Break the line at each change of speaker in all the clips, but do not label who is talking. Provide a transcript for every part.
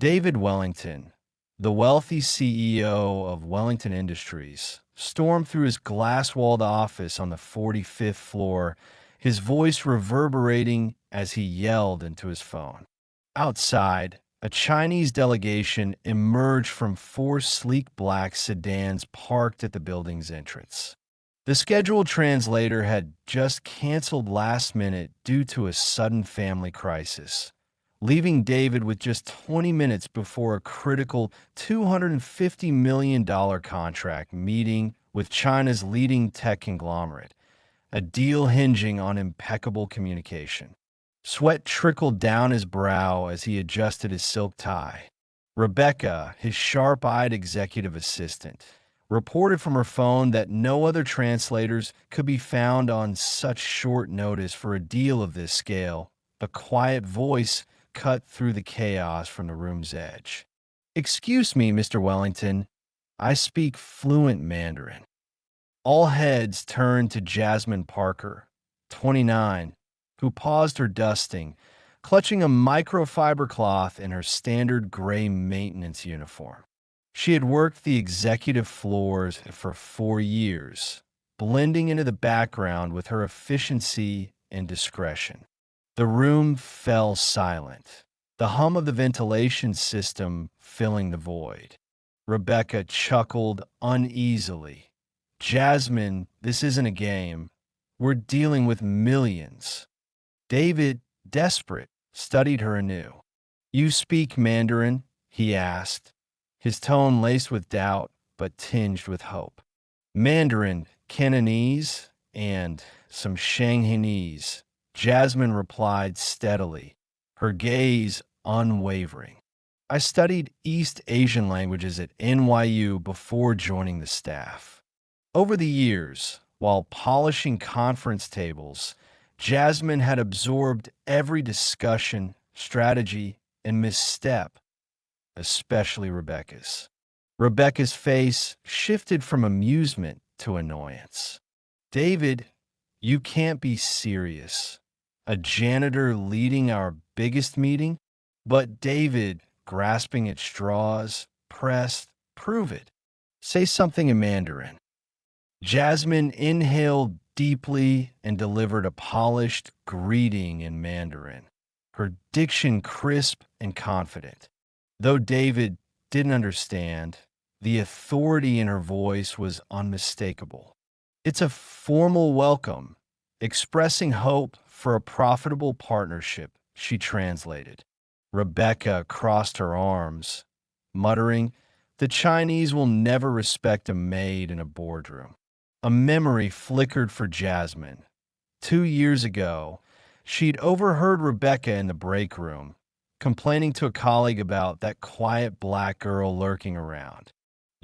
David Wellington, the wealthy CEO of Wellington Industries, stormed through his glass-walled office on the 45th floor, his voice reverberating as he yelled into his phone. Outside, a Chinese delegation emerged from four sleek black sedans parked at the building's entrance. The scheduled translator had just canceled last minute due to a sudden family crisis, leaving David with just 20 minutes before a critical $250 million contract meeting with China's leading tech conglomerate, a deal hinging on impeccable communication. Sweat trickled down his brow as he adjusted his silk tie. Rebecca, his sharp-eyed executive assistant, reported from her phone that no other translators could be found on such short notice for a deal of this scale. A quiet voice cut through the chaos from the room's edge. "Excuse me, Mr. Wellington. I speak fluent Mandarin." All heads turned to Jasmine Parker, 29, who paused her dusting, clutching a microfiber cloth in her standard gray maintenance uniform. She had worked the executive floors for 4 years, blending into the background with her efficiency and discretion. The room fell silent, the hum of the ventilation system filling the void. Rebecca chuckled uneasily. "Jasmine, this isn't a game. We're dealing with millions." David, desperate, studied her anew. "You speak Mandarin?" he asked, his tone laced with doubt but tinged with hope. "Mandarin, Cantonese, and some Shanghainese," Jasmine replied steadily, her gaze unwavering. "I studied East Asian languages at NYU before joining the staff." Over the years, while polishing conference tables, Jasmine had absorbed every discussion, strategy, and misstep, especially Rebecca's. Rebecca's face shifted from amusement to annoyance. "David, you can't be serious. A janitor leading our biggest meeting?" But David, grasping at straws, pressed, "Prove it. Say something in Mandarin." Jasmine inhaled deeply and delivered a polished greeting in Mandarin, her diction crisp and confident. Though David didn't understand, the authority in her voice was unmistakable. "It's a formal welcome, expressing hope for a profitable partnership," she translated. Rebecca crossed her arms, muttering, "The Chinese will never respect a maid in a boardroom." A memory flickered for Jasmine. 2 years ago, she'd overheard Rebecca in the break room, complaining to a colleague about that quiet black girl lurking around.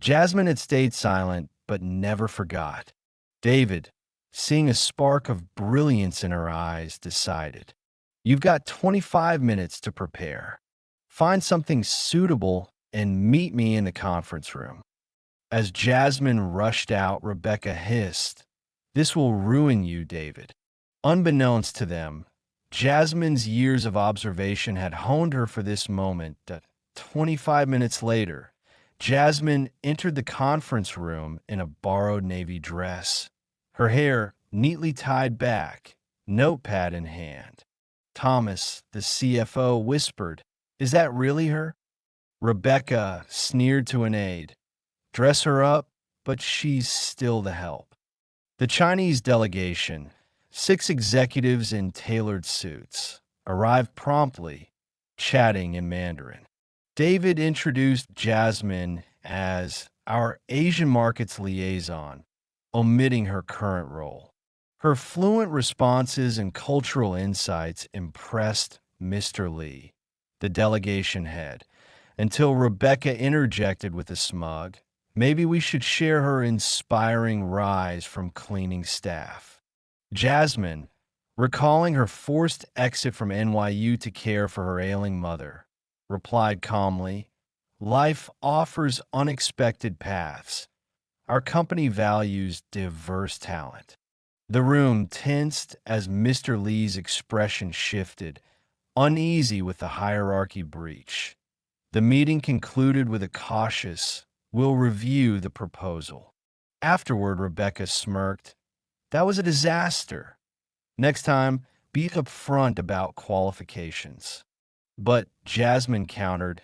Jasmine had stayed silent, but never forgot. David, seeing a spark of brilliance in her eyes, decided, "You've got 25 minutes to prepare. Find something suitable and meet me in the conference room." As Jasmine rushed out, Rebecca hissed, "This will ruin you, David." Unbeknownst to them, Jasmine's years of observation had honed her for this moment. 25 minutes later, Jasmine entered the conference room in a borrowed navy dress, her hair neatly tied back, notepad in hand. Thomas, the CFO, whispered, "Is that really her?" Rebecca sneered to an aide, "Dress her up, but she's still the help." The Chinese delegation, 6 executives in tailored suits, arrived promptly, chatting in Mandarin. David introduced Jasmine as our Asian markets liaison, omitting her current role. Her fluent responses and cultural insights impressed Mr. Lee, the delegation head, until Rebecca interjected with a smug, "Maybe we should share her inspiring rise from cleaning staff." Jasmine, recalling her forced exit from NYU to care for her ailing mother, replied calmly, "Life offers unexpected paths. Our company values diverse talent." The room tensed as Mr. Lee's expression shifted, uneasy with the hierarchy breach. The meeting concluded with a cautious, "We'll review the proposal." Afterward, Rebecca smirked. "That was a disaster. Next time, be upfront about qualifications." But Jasmine countered,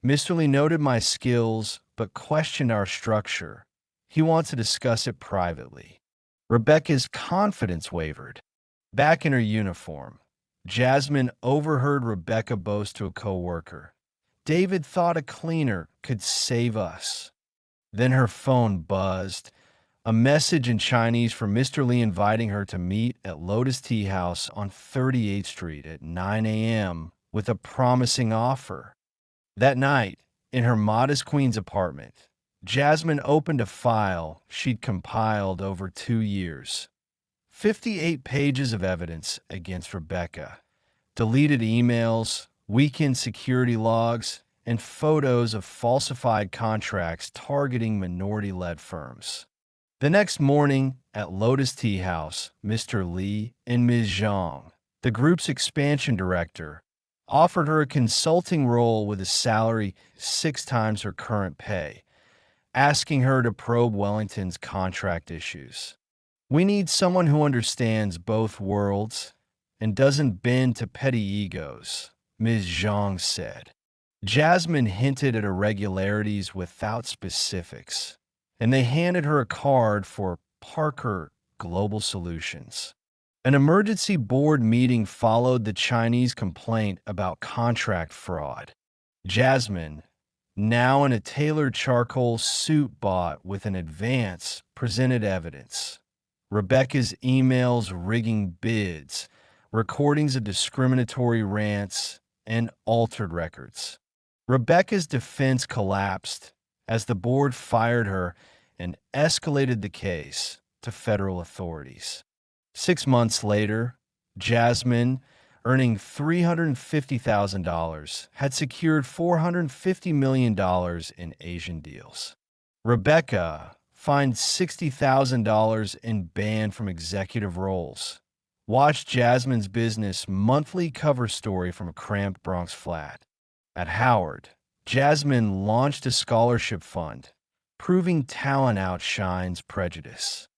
"Mr. Lee noted my skills, but questioned our structure. He wants to discuss it privately." Rebecca's confidence wavered. Back in her uniform, Jasmine overheard Rebecca boast to a coworker, "David thought a cleaner could save us." Then her phone buzzed. A message in Chinese from Mr. Lee inviting her to meet at Lotus Tea House on 38th Street at 9 a.m. with a promising offer. That night, in her modest Queens apartment, Jasmine opened a file she'd compiled over 2 years. 58 pages of evidence against Rebecca, deleted emails, weekend security logs, and photos of falsified contracts targeting minority-led firms. The next morning at Lotus Tea House, Mr. Lee and Ms. Zhang, the group's expansion director, offered her a consulting role with a salary 6 times her current pay, asking her to probe Wellington's contract issues. "We need someone who understands both worlds and doesn't bend to petty egos," Ms. Zhang said. Jasmine hinted at irregularities without specifics, and they handed her a card for Parker Global Solutions. An emergency board meeting followed the Chinese complaint about contract fraud. Jasmine, now in a tailored charcoal suit bought with an advance, presented evidence. Rebecca's emails rigging bids, recordings of discriminatory rants, and altered records. Rebecca's defense collapsed as the board fired her and escalated the case to federal authorities. 6 months later, Jasmine, earning $350,000, had secured $450 million in Asian deals. Rebecca, fined $60,000 and banned from executive roles. Watch Jasmine's business monthly cover story from a cramped Bronx flat. At Howard, Jasmine launched a scholarship fund, proving talent outshines prejudice.